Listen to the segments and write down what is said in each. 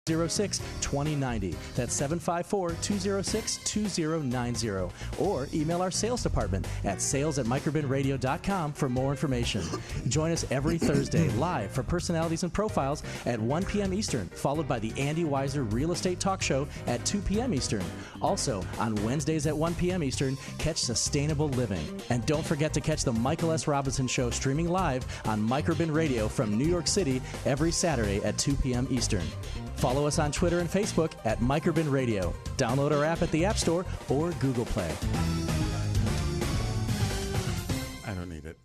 754-206-2090. That's 754-206-2090. Or email our sales department at sales@microbinradio.com for more information. Join us every Thursday live for Personalities and Profiles at 1 p.m. Eastern, followed by the Andy Weiser Real Estate Talk Show at 2 p.m. Eastern. Also, on Wednesdays at 1 p.m. Eastern, catch Sustainable Living. And don't forget to catch the Michael S. Robinson Show streaming live on Microbin Radio from New York City every Saturday at 2 p.m. Eastern. Follow us on Twitter and Facebook at Microbin Radio. Download our app at the App Store or Google Play. I don't need it.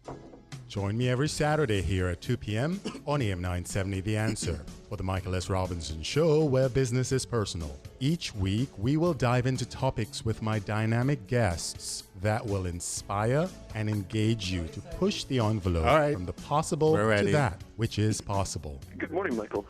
Join me every Saturday here at 2 p.m. on AM 970 The Answer for the Michael S. Robinson Show, where business is personal. Each week, we will dive into topics with my dynamic guests that will inspire and engage you to push the envelope from the possible to that which is possible. Good morning, Michael.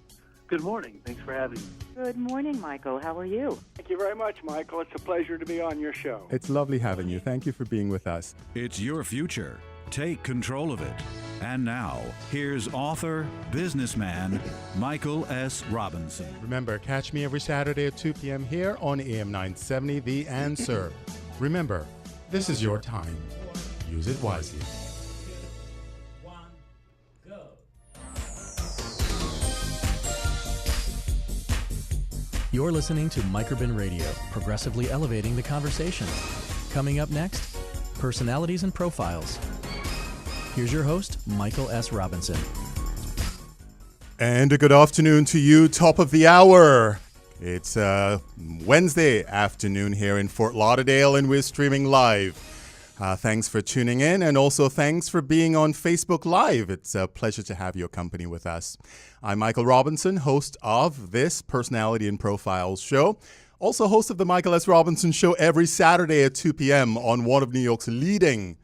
Good morning. Thanks for having me. Good morning, Michael. How are you? Thank you very much, Michael. It's a pleasure to be on your show. It's lovely having you. Thank you for being with us. It's your future. Take control of it. And now, here's author, businessman, Michael S. Robinson. Remember, catch me every Saturday at 2 p.m. here on AM 970 The Answer. Remember, this is your time. Use it wisely. You're listening to Microbin Radio, progressively elevating the conversation. Coming up next, Personalities and Profiles. Here's your host, Michael S. Robinson. And a good afternoon to you, top of the hour. It's Wednesday afternoon here in Fort Lauderdale, and we're streaming live. Thanks for tuning in, and also thanks for being on Facebook Live. It's a pleasure to have your company with us. I'm Michael Robinson, host of this Personality and Profiles show. Also host of the Michael S. Robinson Show every Saturday at 2 p.m. on one of New York's leading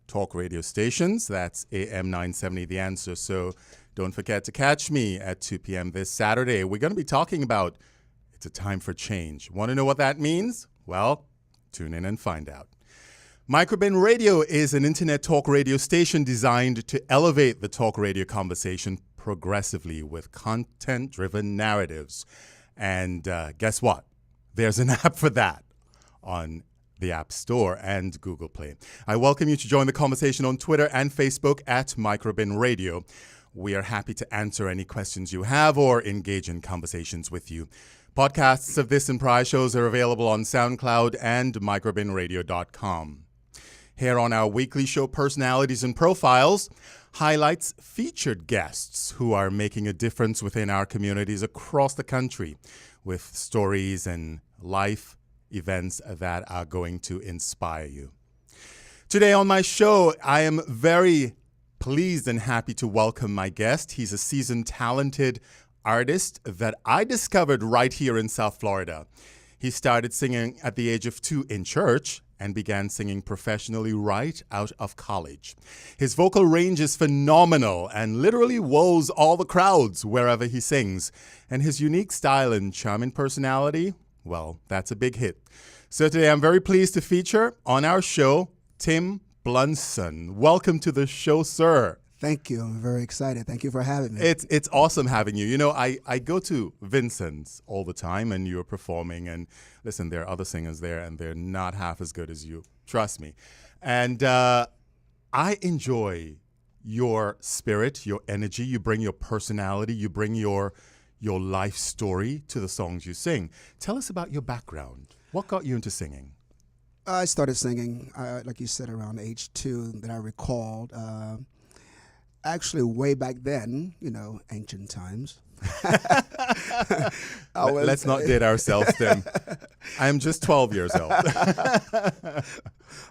talk radio stations. That's AM 970 The Answer. So don't forget to catch me at 2 p.m. this Saturday. We're going to be talking about it's a time for change. Want to know what that means? Well, tune in and find out. Microbin Radio is an internet talk radio station designed to elevate the talk radio conversation progressively with content-driven narratives. And guess what? There's an app for that on the App Store and Google Play. I welcome you to join the conversation on Twitter and Facebook at Microbin Radio. We are happy to answer any questions you have or engage in conversations with you. Podcasts of this and prior shows are available on SoundCloud and microbinradio.com. Here on our weekly show, Personalities and Profiles highlights featured guests who are making a difference within our communities across the country with stories and life events that are going to inspire you. Today on my show, I am very pleased and happy to welcome my guest. He's a seasoned, talented artist that I discovered right here in South Florida. He started singing at the age of 2 in church and began singing professionally right out of college. His vocal range is phenomenal and literally wows all the crowds wherever he sings. And his unique style and charming personality, well, that's a big hit. So today I'm very pleased to feature on our show, Tim Bluntson. Welcome to the show, sir. Thank you. I'm very excited. Thank you for having me. It's awesome having you. You know, I go to Vincent's all the time, and you're performing. And listen, there are other singers there, and they're not half as good as you. Trust me. And I enjoy your spirit, your energy. You bring your personality. You bring your life story to the songs you sing. Tell us about your background. What got you into singing? I started singing, like you said, around age 2 that I recalled. Actually, way back then, you know, ancient times. Let's not date ourselves, Tim. I am just 12 years old.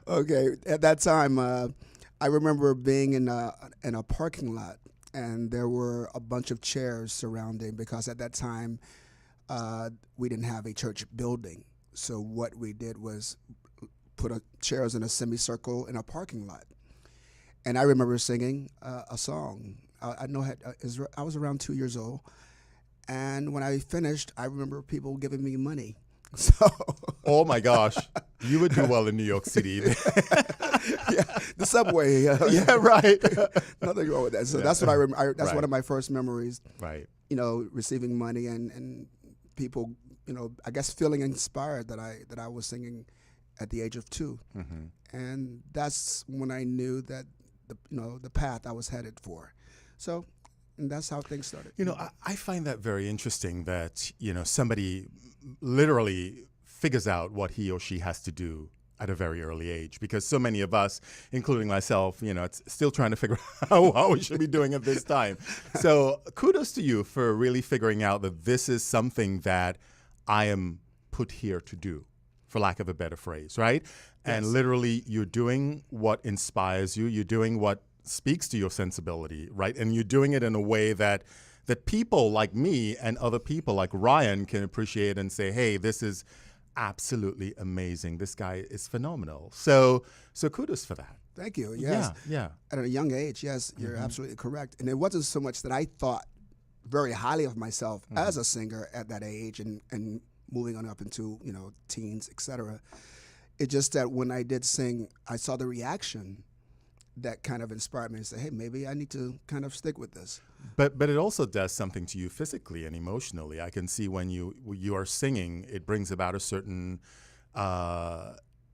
Okay, at that time, I remember being in a parking lot, and there were a bunch of chairs surrounding, because at that time, we didn't have a church building. So what we did was put chairs in a semicircle in a parking lot. And I remember singing a song. I was around 2 years old. And when I finished, I remember people giving me money. So, oh my gosh, you would do well in New York City. Yeah, the subway. Yeah, right. Nothing wrong with that. So that's what I remember. That's one of my first memories. Right. You know, receiving money and people, I guess feeling inspired that I was singing at the age of 2, and that's when I knew that the path I was headed for. So, and that's how things started. I find that very interesting that somebody literally figures out what he or she has to do at a very early age, because so many of us, including myself, it's still trying to figure out what we should be doing at this time. So kudos to you for really figuring out that this is something that I am put here to do, for lack of a better phrase, right? Yes. And literally you're doing what inspires you, you're doing what speaks to your sensibility, right? And you're doing it in a way that people like me and other people like Ryan can appreciate and say, hey, this is absolutely amazing. This guy is phenomenal. So kudos for that. Thank you. Yes. Yeah. At a young age, yes, you're absolutely correct. And it wasn't so much that I thought very highly of myself as a singer at that age and moving on up into, teens, etc. It's just that when I did sing, I saw the reaction that kind of inspired me to say, hey, maybe I need to kind of stick with this. But it also does something to you physically and emotionally. I can see when you are singing, it brings about a certain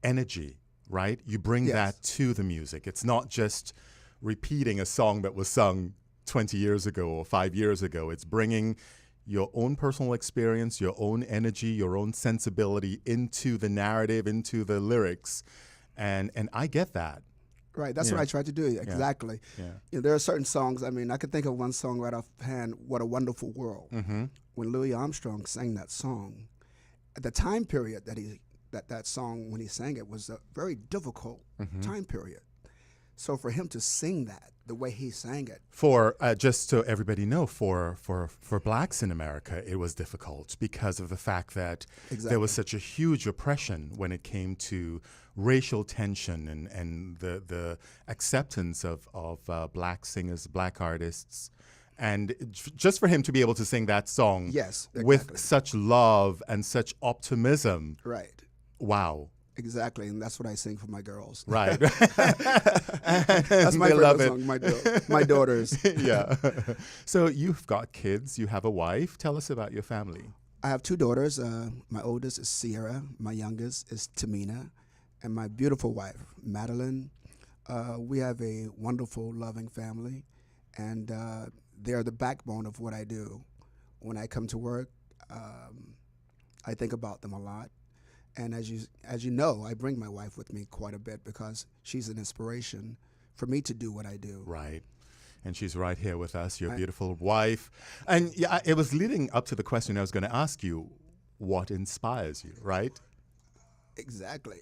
energy, right? You bring that to the music. It's not just repeating a song that was sung 20 years ago or 5 years ago. It's bringing your own personal experience, your own energy, your own sensibility into the narrative, into the lyrics. And I get that. Right, that's what I tried to do, exactly. Yeah. There are certain songs, I could think of one song right offhand, What a Wonderful World. When Louis Armstrong sang that song, at the time period that song, when he sang it, was a very difficult time period. So for him to sing that the way he sang it. For, just so everybody know, for blacks in America, it was difficult because of the fact that there was such a huge oppression when it came to racial tension and the acceptance of black singers, black artists. And just for him to be able to sing that song with such love and such optimism. Right. Wow. Exactly, and that's what I sing for my girls. Right. That's my favorite song, my daughters. Yeah. So you've got kids, you have a wife. Tell us about your family. I have 2 daughters. My oldest is Sierra, my youngest is Tamina, and my beautiful wife, Madeline. We have a wonderful, loving family, and they're the backbone of what I do. When I come to work, I think about them a lot. And as you know, I bring my wife with me quite a bit because she's an inspiration for me to do what I do. Right. And she's right here with us, your beautiful wife. And yeah, it was leading up to the question I was going to ask you, what inspires you, right? Exactly.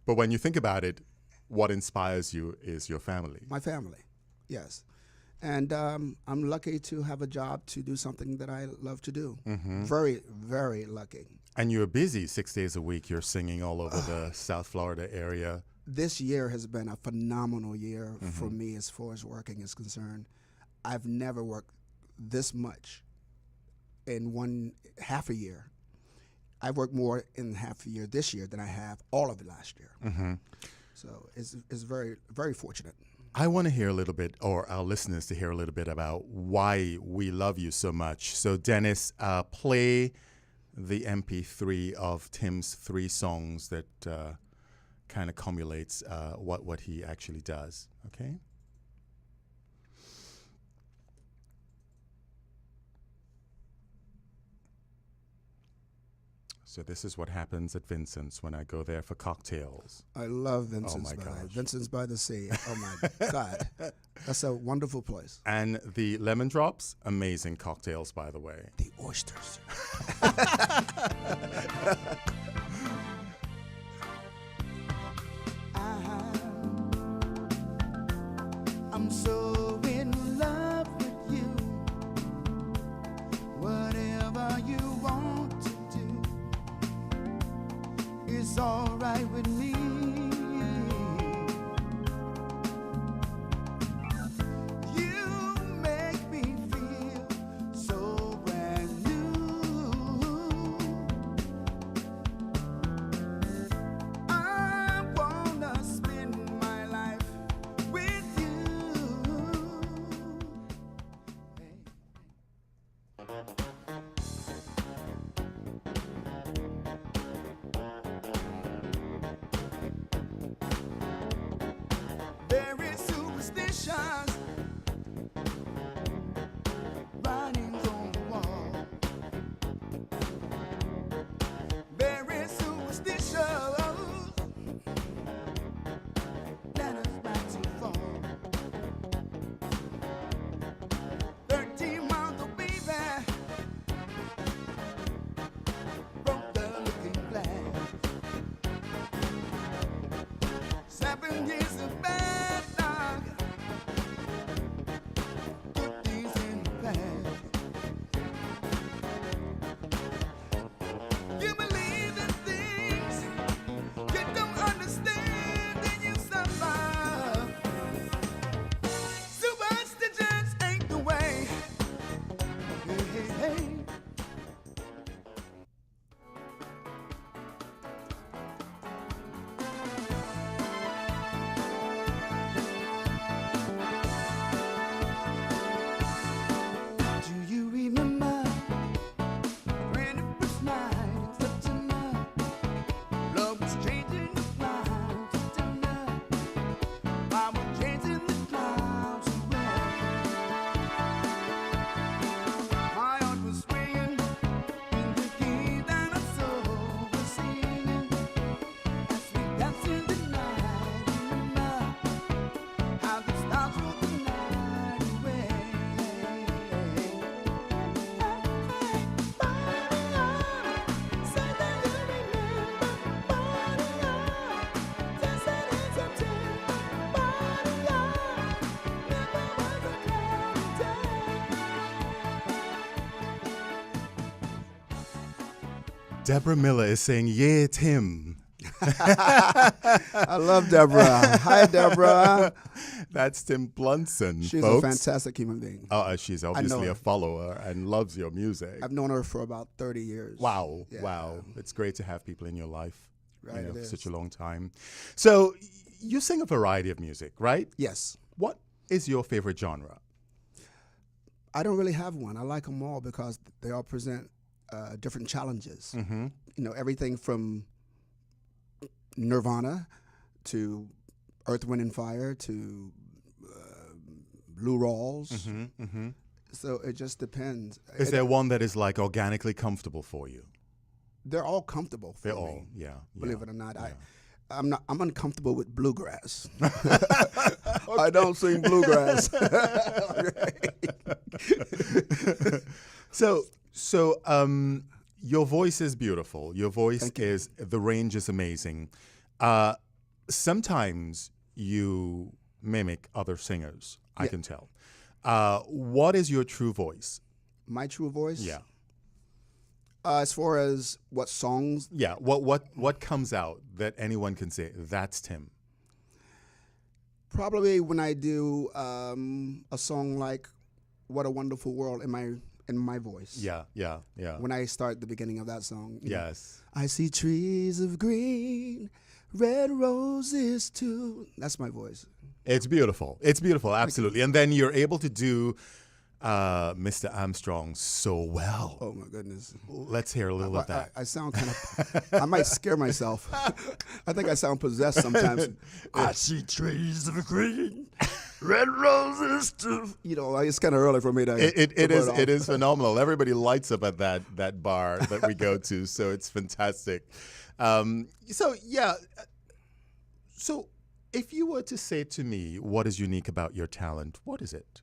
But when you think about it, what inspires you is your family. My family, yes. And I'm lucky to have a job to do something that I love to do. Very, very lucky. And you're busy 6 days a week. You're singing all over the South Florida area. This year has been a phenomenal year for me as far as working is concerned. I've never worked this much in half a year. I've worked more in half a year this year than I have all of it last year. So it's very, very fortunate. I want to hear a little bit, or our listeners to hear a little bit about why we love you so much. So Dennis, play the MP3 of Tim's 3 songs that kind of cumulates what he actually does, okay? So this is what happens at Vincent's when I go there for cocktails. I love Vincent's. Oh my gosh. Vincent's by the Sea. Oh my God. That's a wonderful place. And the lemon drops, amazing cocktails, by the way. The oysters. I'm so in love with you. Whatever you want to do is all right with me. You make me feel so brand new. I wanna spend my life with you. Very superstitious. Writings on the wall. Very superstitious. Let us back to fall. 13 months old baby broke the looking glass. 7 years of bad luck. Put these in the past. You believe in things you don't understand and you suffer. Superstitions ain't the way. Hey, hey, hey. Do you remember when it was night, such a night? Love was changing its mind, such a night. I was changing the clouds away. My heart was swinging in the key that our soul was singing. As we danced in the night, remember how the stars ruled the night away. Deborah Miller is saying, yeah, Tim. I love Deborah. Hi, Deborah. That's Tim Bluntson, She's folks. a fantastic human being. She's obviously her. a follower and loves your music. I've known her for about 30 years. Wow, Yeah. wow. It's great to have people in your life Right, it for is. such a long time. So you sing a variety of music, right? Yes. What is your favorite genre? I don't really have one. I like them all because they all present different challenges. Mm-hmm. You know, everything from Nirvana to Earth, Wind, and Fire to Lou Rawls. Mm-hmm. Mm-hmm. So it just depends. Is there one that is like organically comfortable for you? They're all comfortable for They're me. all, yeah. Believe it or not, yeah. I'm uncomfortable with bluegrass. I don't sing bluegrass. So, your voice is beautiful. Your voice Thank you. is, the range is amazing. Sometimes you mimic other singers, I Yeah. can tell. What is your true voice? My true voice? Yeah. As far as what songs, Yeah. What comes out that anyone can say, that's Tim? probably when I do a song like "What a Wonderful World" in my voice. Yeah, yeah, yeah. When I start the beginning of that song. you know, Yes. I see trees of green, red roses too. That's my voice. It's beautiful. It's beautiful, absolutely. And then you're able to do Mr. Armstrong so well. Oh my goodness. Let's hear a little of that. I sound kind of, I might scare myself. I think I sound possessed sometimes. I see trees of green, red roses too. You know, it's kind of early for me to. It is phenomenal. Everybody lights up at that bar that we go to, so it's fantastic. So if you were to say to me, what is unique about your talent, what is it?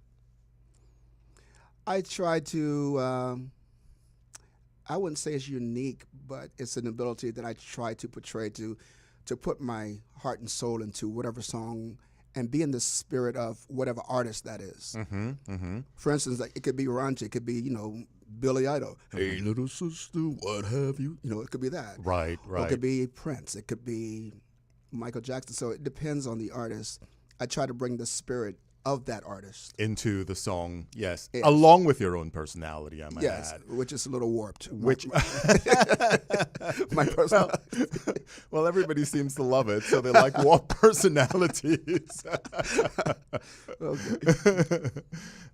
I try to. I wouldn't say it's unique, but it's an ability that I try to portray to put my heart and soul into whatever song and be in the spirit of whatever artist that is. Mm-hmm, mm-hmm. For instance, like it could be Ranchi, it could be Billy Idol. Hey, little sister, what have you? It could be that. Right, Or right. it could be Prince. It could be Michael Jackson. So it depends on the artist. I try to bring the spirit of that artist Into the song, yes. Yes. Along with your own personality, I might add. which is a little warped. Which, my personality. well, everybody seems to love it, so they like warped personalities. Okay.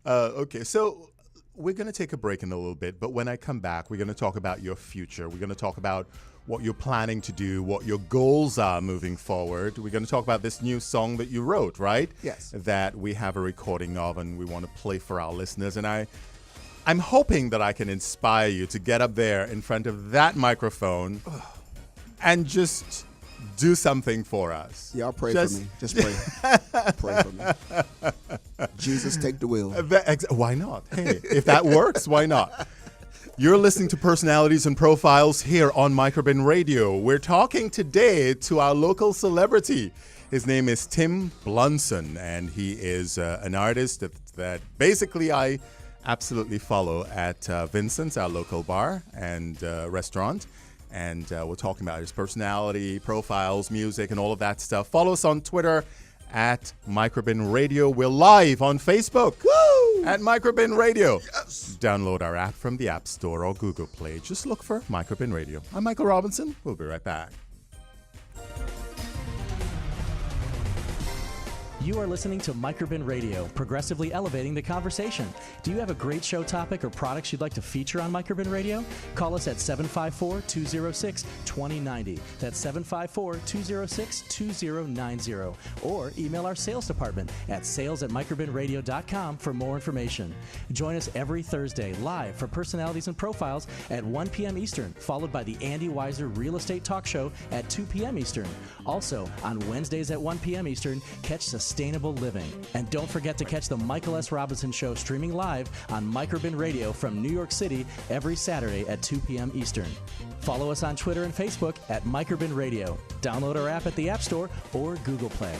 Okay, so we're going to take a break in a little bit, but when I come back, we're going to talk about your future. We're going to talk about what you're planning to do, what your goals are moving forward. We're going to talk about this new song that you wrote, right? Yes. That we have a recording of and we want to play for our listeners. And I'm hoping that I can inspire you to get up there in front of that microphone and just do something for us. Y'all pray for me. Just pray. Pray for me. Jesus, take the wheel. Why not? Hey, if that works, why not? You're listening to Personalities and Profiles here on Microbin Radio. We're talking today to our local celebrity. His name is Tim Bluntson, and he is an artist that basically I absolutely follow at Vincent's, our local bar and restaurant. And we're talking about his personality, profiles, music, and all of that stuff. Follow us on Twitter at Microbin Radio. We're live on Facebook. Woo! At Microbin Radio. Yes. Download our app from the App Store or Google Play. Just look for Microbin Radio. I'm Michael Robinson. We'll be right back. You are listening to Microbin Radio, progressively elevating the conversation. Do you have a great show topic or products you'd like to feature on Microbin Radio? Call us at 754-206-2090. That's 754-206-2090. Or email our sales department at sales@microbinradio.com for more information. Join us every Thursday live for Personalities and Profiles at 1 p.m. Eastern, followed by the Andy Weiser Real Estate Talk Show at 2 p.m. Eastern. Also, on Wednesdays at 1 p.m. Eastern, catch Sustainable Living. And don't forget to catch the Michael S. Robinson Show streaming live on Microbin Radio from New York City every Saturday at 2 p.m. Eastern. Follow us on Twitter and Facebook at Microbin Radio. Download our app at the App Store or Google Play.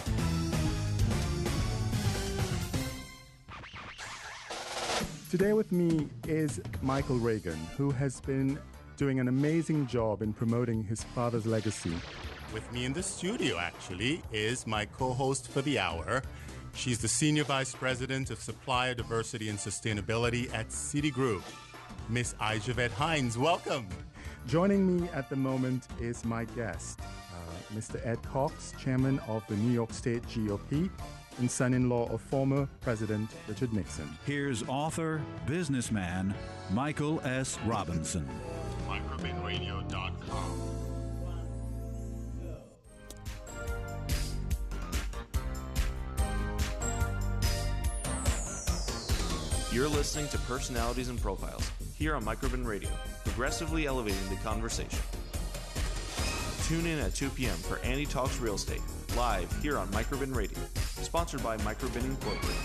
Today with me is Michael Reagan, who has been doing an amazing job in promoting his father's legacy. With me in the studio, actually, is my co-host for the hour. She's the Senior Vice President of Supplier Diversity and Sustainability at Citigroup, Miss Ijavette Hines. Welcome. Joining me at the moment is my guest, Mr. Ed Cox, Chairman of the New York State GOP and son-in-law of former President Richard Nixon. Here's author, businessman, Michael S. Robinson. Microbinradio.com. You're listening to Personalities and Profiles here on Microbin Radio, progressively elevating the conversation. Tune in at 2 p.m. for Andy Talks Real Estate, live here on Microbin Radio, sponsored by Microbin Incorporated.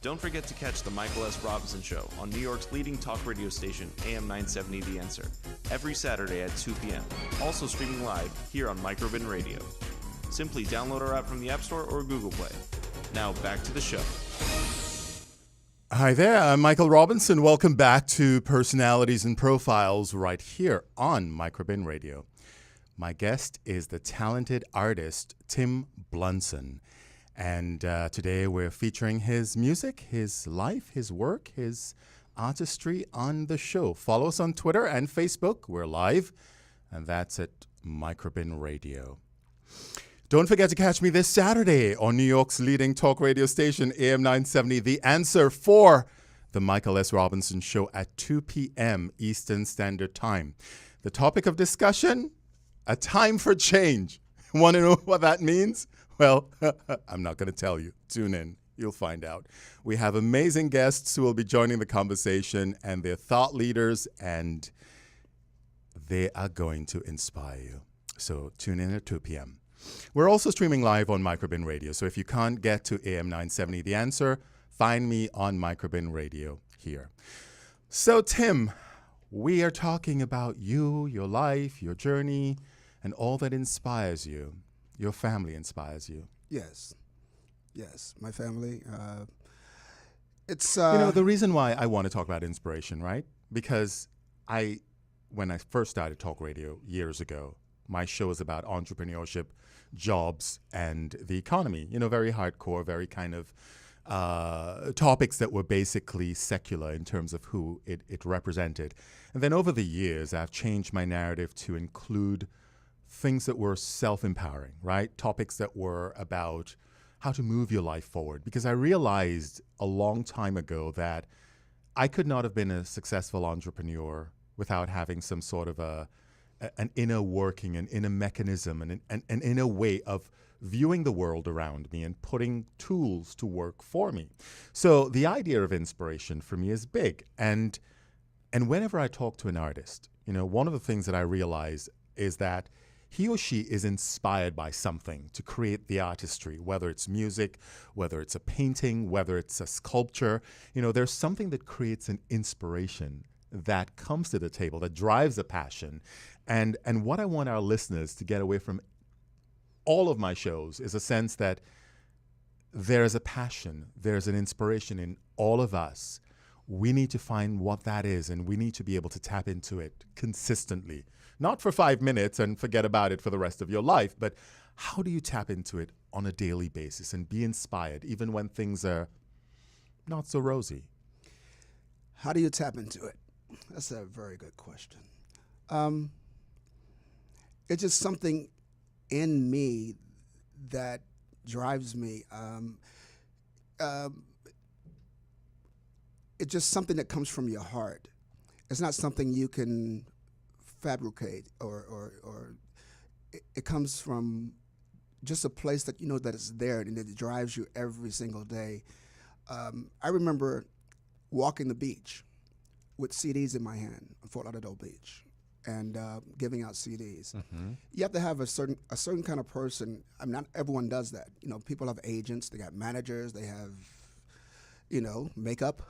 Don't forget to catch the Michael S. Robinson Show on New York's leading talk radio station, AM 970 The Answer, every Saturday at 2 p.m., also streaming live here on Microbin Radio. Simply download our app from the App Store or Google Play. Now back to the show. Hi there, I'm Michael Robinson. Welcome back to Personalities and Profiles right here on Microbin Radio. My guest is the talented artist Tim Bluntson. And today we're featuring his music, his life, his work, his artistry on the show. Follow us on Twitter and Facebook. We're live, and that's at Microbin Radio. Don't forget to catch me this Saturday on New York's leading talk radio station, AM 970, The Answer, for the Michael S. Robinson Show at 2 p.m. Eastern Standard Time. The topic of discussion, a time for change. Want to know what that means? Well, I'm not going to tell you. Tune in. You'll find out. We have amazing guests who will be joining the conversation, and they're thought leaders, and they are going to inspire you. So tune in at 2 p.m. We're also streaming live on Microbin Radio, so if you can't get to AM 970 The Answer, find me on Microbin Radio here. So, Tim, we are talking about you, your life, your journey, and all that inspires you. Your family inspires you. Yes. Yes, my family. It's the reason why I want to talk about inspiration, right? Because when I first started talk radio years ago, my show is about entrepreneurship, jobs, and the economy. Very hardcore, very kind of topics that were basically secular in terms of who it represented. And then over the years, I've changed my narrative to include things that were self-empowering, right? Topics that were about how to move your life forward. Because I realized a long time ago that I could not have been a successful entrepreneur without having some sort of an inner working, an inner mechanism, and an inner way of viewing the world around me and putting tools to work for me. So the idea of inspiration for me is big. And whenever I talk to an artist, one of the things that I realize is that he or she is inspired by something to create the artistry, whether it's music, whether it's a painting, whether it's a sculpture. There's something that creates an inspiration that comes to the table, that drives a passion. And what I want our listeners to get away from all of my shows is a sense that there's a passion, there's an inspiration in all of us. We need to find what that is, and we need to be able to tap into it consistently. Not for 5 minutes and forget about it for the rest of your life, but how do you tap into it on a daily basis and be inspired even when things are not so rosy? How do you tap into it? That's a very good question. It's just something in me that drives me. It's just something that comes from your heart. It's not something you can fabricate or it comes from just a place that you know that it's there and it drives you every single day. I remember walking the beach with CDs in my hand on Fort Lauderdale Beach and giving out CDs. Mm-hmm. You have to have a certain kind of person. I mean, not everyone does that. People have agents, they got managers, they have makeup.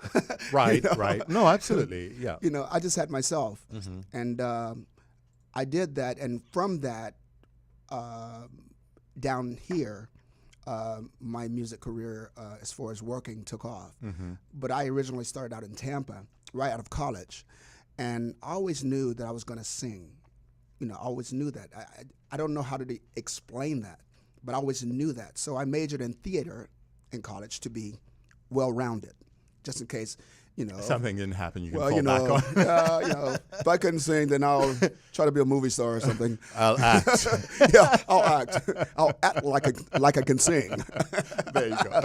Right, right. No, absolutely, yeah. I just had myself. Mm-hmm. And I did that, and from that, down here, my music career, as far as working, took off. Mm-hmm. But I originally started out in Tampa, right out of college, and I always knew that I was going to sing. I always knew that. I don't know how to explain that, but I always knew that. So I majored in theater in college to be well-rounded, just in case, something didn't happen. You can fall back on. If I couldn't sing, then I'll try to be a movie star or something. I'll act. Yeah, I'll act. I'll act like I can sing. There you go.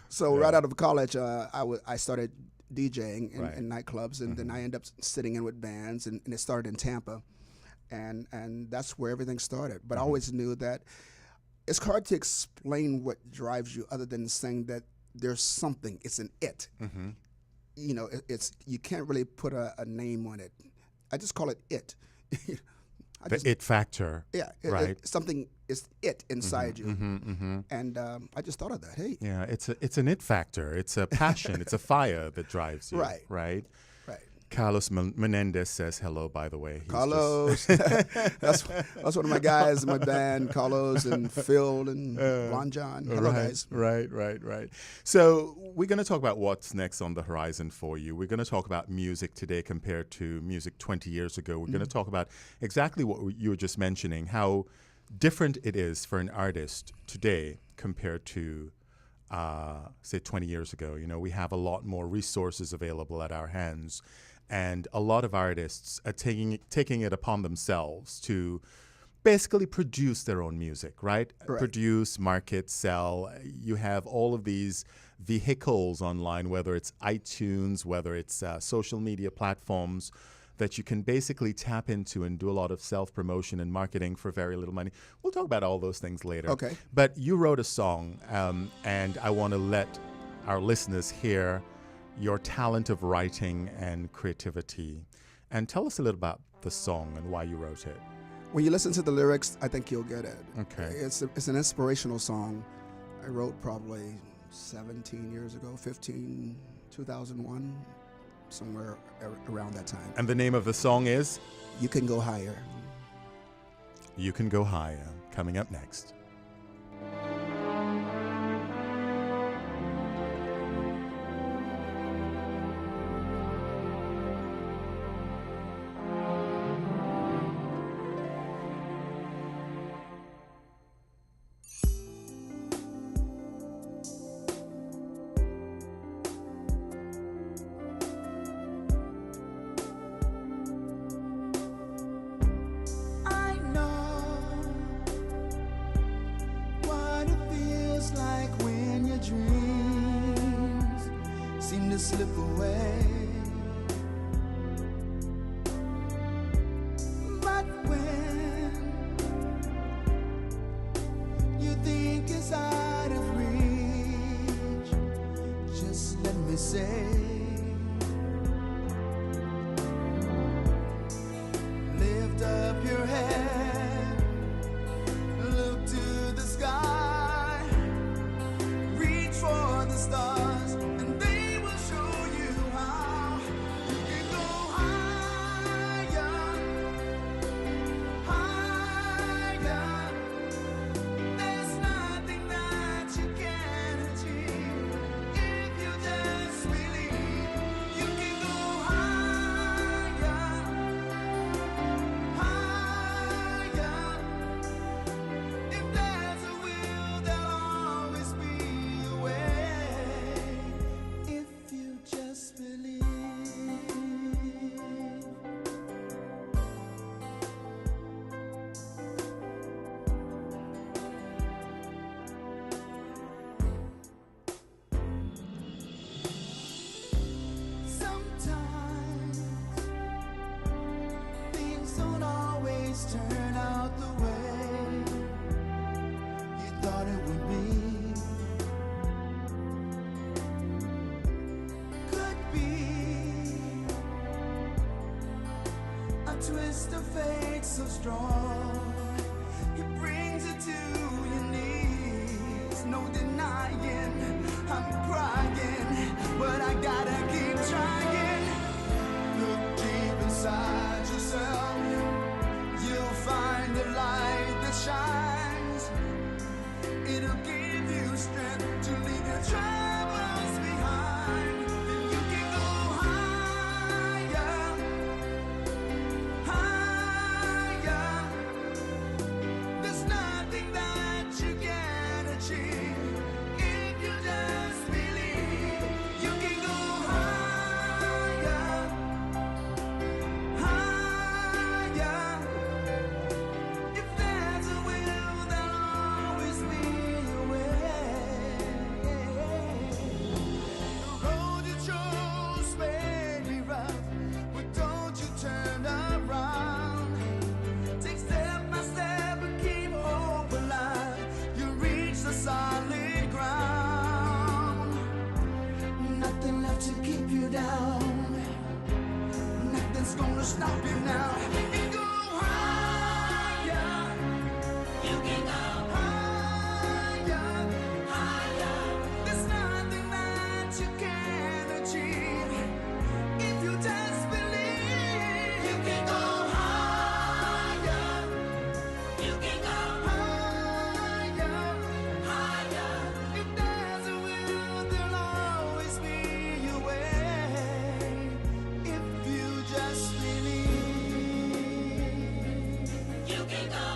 So right out of college, I started DJing in nightclubs, and then I ended up sitting in with bands, and it started in Tampa, and that's where everything started. But I always knew that it's hard to explain what drives you, other than saying that there's something. It's an it. Mm-hmm. It's you can't really put a name on it. I just call it it. The it factor. Yeah, right. Something is it inside you, and I just thought of that. Hey, yeah, it's an it factor. It's a passion. It's a fire that drives you. Right. Right. Right. Carlos Menendez says hello, by the way. Carlos. That's one of my guys in my band, Carlos and Phil and Ron John. Hello, guys. Right. So we're going to talk about what's next on the horizon for you. We're going to talk about music today compared to music 20 years ago. We're going to talk about exactly what you were just mentioning, how different it is for an artist today compared to say 20 years ago. We have a lot more resources available at our hands. And a lot of artists are taking it upon themselves to basically produce their own music, right? Produce, market, sell. You have all of these vehicles online, whether it's iTunes, whether it's social media platforms, that you can basically tap into and do a lot of self-promotion and marketing for very little money. We'll talk about all those things later. Okay. But you wrote a song, and I want to let our listeners hear your talent of writing and creativity. And tell us a little about the song and why you wrote it. When you listen to the lyrics, I think you'll get it. Okay. It's an inspirational song. I wrote probably 17 years ago, 2001, somewhere around that time. And the name of the song is? You Can Go Higher. You Can Go Higher, coming up next. they say. Lift up your head, look to the sky, reach for the stars, and they will show you how you can go higher, higher. There's nothing that you can't achieve if you just believe. You can go higher, higher. If there's a will, there'll always be a way. If you just believe. Sometimes things don't always turn out the way you thought it would be. Could be a twist of fate so strong, it brings you to your knees. No denying, I'm crying, but I gotta keep trying. Look deep inside yourself, you'll find the light that shines. It'll give you strength to leave your troubles behind. Then you can go higher, higher. There's nothing that you can't achieve if you just believe. You can go higher, higher. If there's a will, there'll always be a way. The road you chose may be rough, but don't you turn around. Take step by step and keep hope alive. You reach the solid ground. Nothing left to keep you down. Nothing's gonna stop you now. You can go higher. You can go higher, higher. There's nothing that you can't achieve if you just believe. You can go higher. You can go higher, higher. If there's a will, there'll always be a way. If you just believe. You can go.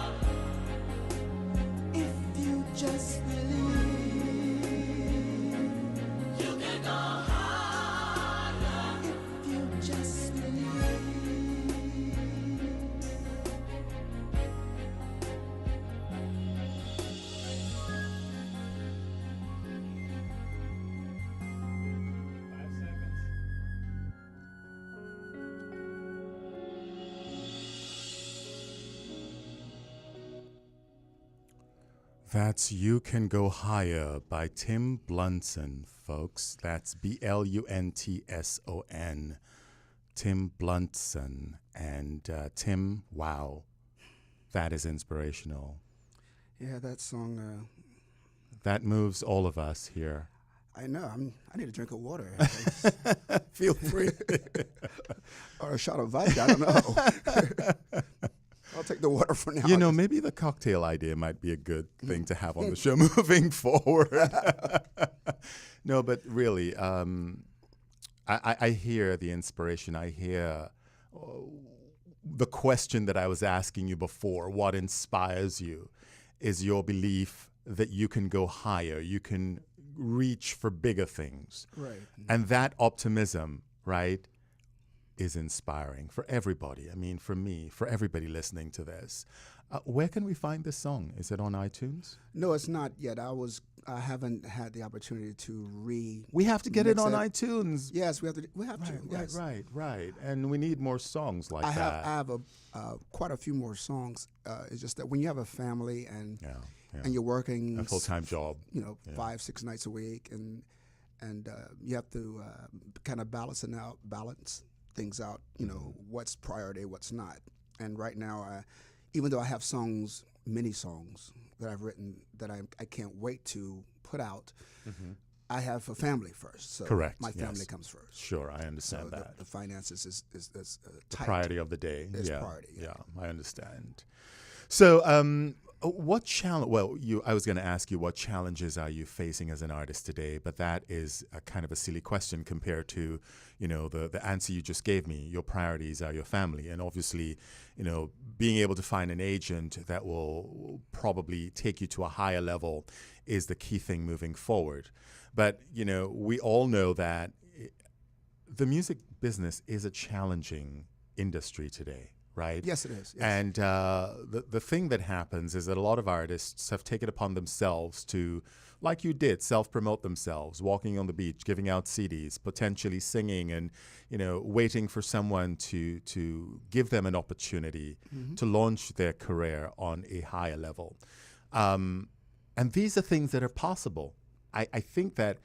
If you just believe. You can go higher. If you just believe. That's You Can Go Higher by Tim Bluntson, folks. That's Bluntson. Tim Bluntson. And Tim, wow, that is inspirational. Yeah, that song. That moves all of us here. I know. I need a drink of water. Feel free. Or a shot of vodka. I don't know. I'll take the water for now. You know, maybe the cocktail idea might be a good thing to have on the show moving forward. No, but really, I hear the inspiration. I hear the question that I was asking you before. What inspires you is your belief that you can go higher. You can reach for bigger things. Right. And that optimism, right, is inspiring for everybody. I mean, for me, for everybody listening to this. Where can we find this song? Is it on iTunes? No, it's not yet. I haven't had the opportunity to We have to get it on iTunes. Yes, we have to. Yes. Right. And we need more songs like that. I have quite a few more songs. It's just that when you have a family and you're working a full-time job, 5-6 nights a week, and you have to kind of balance things out. You know, what's priority, what's not. And right now, even though I have many songs that I've written that I can't wait to put out, I have a family first. So Correct. my family comes first. Sure, I understand that. The finances is The tight. priority of the day. Is yeah. priority, yeah. I understand. So, what challenge? Well, I was going to ask you what challenges are you facing as an artist today, but that is a kind of a silly question compared to, you know, the answer you just gave me. Your priorities are your family, and obviously, you know, being able to find an agent that will probably take you to a higher level is the key thing moving forward. But you know, we all know that the music business is a challenging industry today. Right? Yes, it is. Yes. And the thing that happens is that a lot of artists have taken upon themselves to, like you did, self-promote themselves, walking on the beach, giving out CDs, potentially singing, and you know, waiting for someone to give them an opportunity to launch their career on a higher level. And these are things that are possible. I think that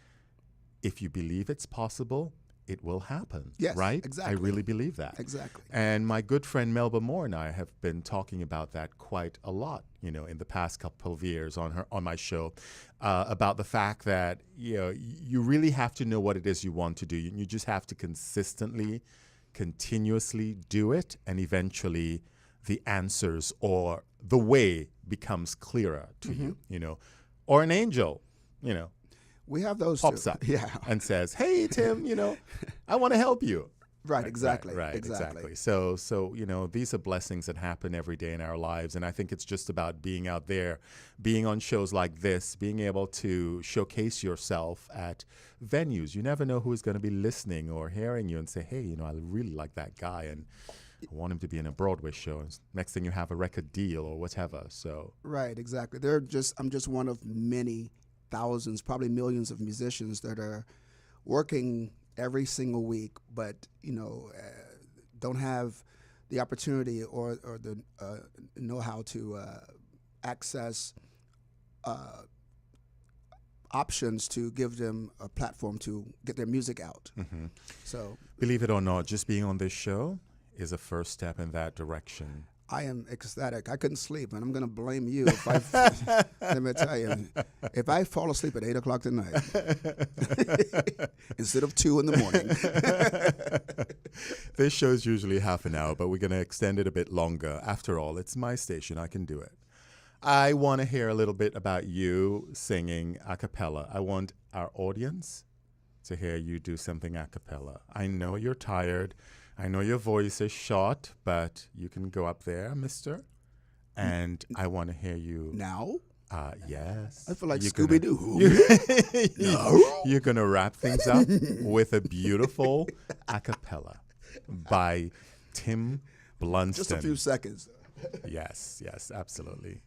if you believe it's possible, it will happen. Yes, right? exactly. I really believe that. Exactly. And my good friend Melba Moore and I have been talking about that quite a lot, you know, in the past couple of years on my show, about the fact that, you know, you really have to know what it is you want to do. You just have to continuously do it, and eventually the answers or the way becomes clearer to you, you know, or an angel, you know, we have those pops too. up and says, "Hey, Tim, you know, I want to help you." Right, exactly. Right, exactly. So, you know, these are blessings that happen every day in our lives, and I think it's just about being out there, being on shows like this, being able to showcase yourself at venues. You never know who is going to be listening or hearing you and say, "Hey, you know, I really like that guy, and I want him to be in a Broadway show." And next thing you have a record deal or whatever. So right, exactly. I'm just one of many thousands, probably millions of musicians that are working every single week, but you know, don't have the opportunity or the know-how to access options to give them a platform to get their music out. So, believe it or not, just being on this show is a first step in that direction. I am ecstatic. I couldn't sleep, and I'm going to blame you if I. Let me tell you, if I fall asleep at 8 o'clock tonight instead of 2 in the morning. This show's usually half an hour, but we're going to extend it a bit longer. After all, it's my station. I can do it. I want to hear a little bit about you singing a cappella. I want our audience to hear you do something a cappella. I know you're tired. I know your voice is short, but you can go up there, mister. And I want to hear you. Now? Yes. I feel like Scooby-Doo. You're going to wrap things up with a beautiful a cappella by Tim Bluntson. Just a few seconds. Yes, absolutely.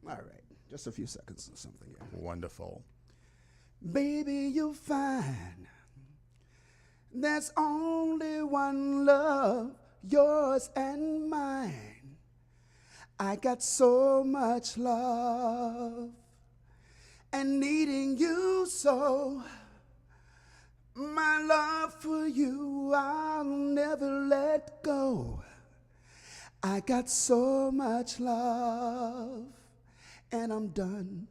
All right. Just a few seconds or something. Yeah. Wonderful. Baby, you'll find there's only one love, yours and mine. I got so much love and needing you so. My love for you, I'll never let go. I got so much love, and I'm done.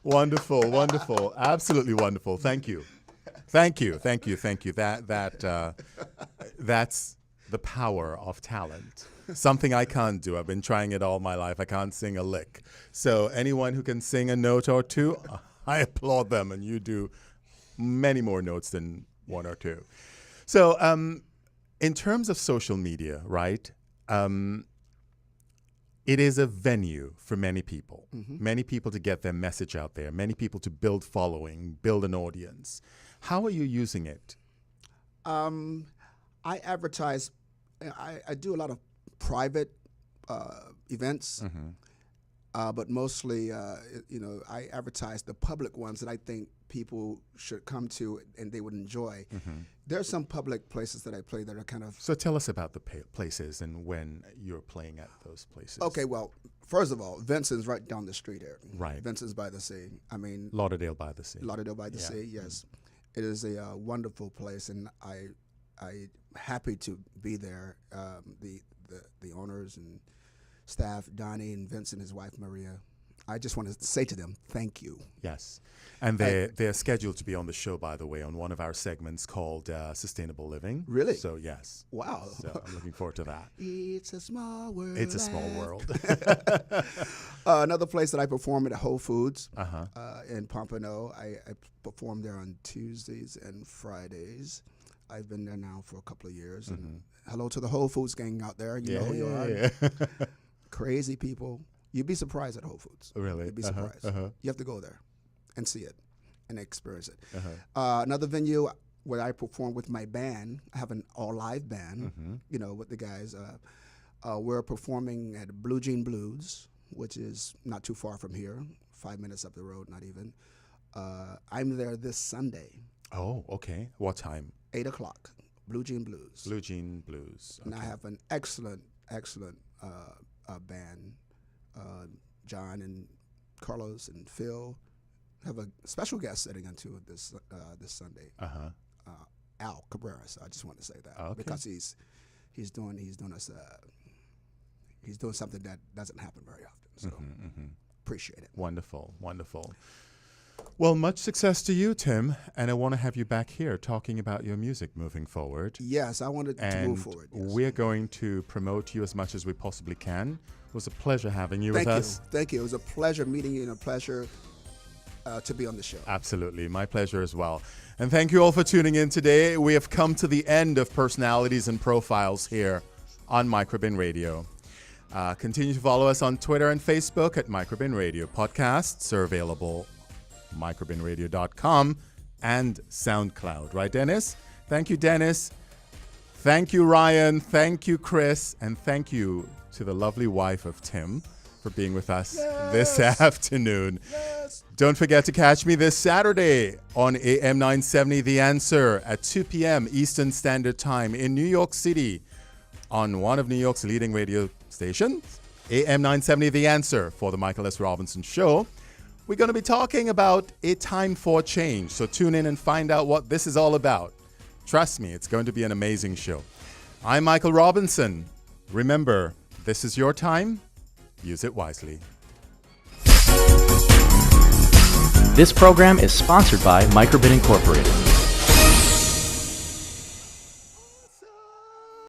Wonderful, absolutely wonderful. Thank you. That's the power of talent. Something I can't do. I've been trying it all my life. I can't sing a lick. So anyone who can sing a note or two, I applaud them, and you do many more notes than one or two. So in terms of social media, right? It is a venue for many people, many people to get their message out there, many people to build following, build an audience. How are you using it? I advertise. I do a lot of private events. But mostly, I advertise the public ones that I think people should come to and they would enjoy. There are some public places that I play that are kind of... So tell us about the places and when you're playing at those places. Okay, well, first of all, Vincent's right down the street here. Right. Vincent's by the sea. I mean... Lauderdale by the sea. Lauderdale by the sea, yes. It is a wonderful place, and I'm happy to be there. The owners and staff, Donnie and Vincent, his wife Maria. I just want to say to them, thank you. Yes. And they're scheduled to be on the show, by the way, on one of our segments called Sustainable Living. Really? So, yes. Wow. So I'm looking forward to that. It's a small world. It's a small world. Another place that I perform at Whole Foods in Pompano. I perform there on Tuesdays and Fridays. I've been there now for a couple of years. And hello to the Whole Foods gang out there. You know who you are. Crazy people. You'd be surprised at Whole Foods. Really? You'd be surprised. You have to go there and see it and experience it. Another venue where I perform with my band, I have an all-live band, with the guys. We're performing at Blue Jean Blues, which is not too far from here, 5 minutes up the road, not even. I'm there this Sunday. Oh, okay. What time? 8 o'clock, Blue Jean Blues. Blue Jean Blues. Okay. And I have an excellent band. John and Carlos and Phil have a special guest sitting into this Sunday. Al Cabrera. So I just want to say that because he's doing something that doesn't happen very often. So appreciate it. Wonderful, wonderful. Well, much success to you, Tim, and I want to have you back here talking about your music moving forward. Yes, I wanted to move forward. Yes. We're going to promote you as much as we possibly can. It was a pleasure having you with us. Thank you. It was a pleasure meeting you and a pleasure to be on the show. Absolutely. My pleasure as well. And thank you all for tuning in today. We have come to the end of Personalities and Profiles here on Microbin Radio. Continue to follow us on Twitter and Facebook at Microbin Radio. Podcasts are available microbinradio.com and SoundCloud. Right, Dennis? Thank you, Dennis. Thank you, Ryan. Thank you, Chris. And thank you to the lovely wife of Tim for being with us this afternoon. Don't forget to catch me this Saturday on AM 970 The Answer at 2 p.m. Eastern Standard Time in New York City on one of New York's leading radio stations, AM 970 The Answer, for the Michael S. Robinson Show. We're going to be talking about a time for change, so tune in and find out what this is all about. Trust me, it's going to be an amazing show. I'm Michael Robinson. Remember, this is your time. Use it wisely. This program is sponsored by Microbin Incorporated.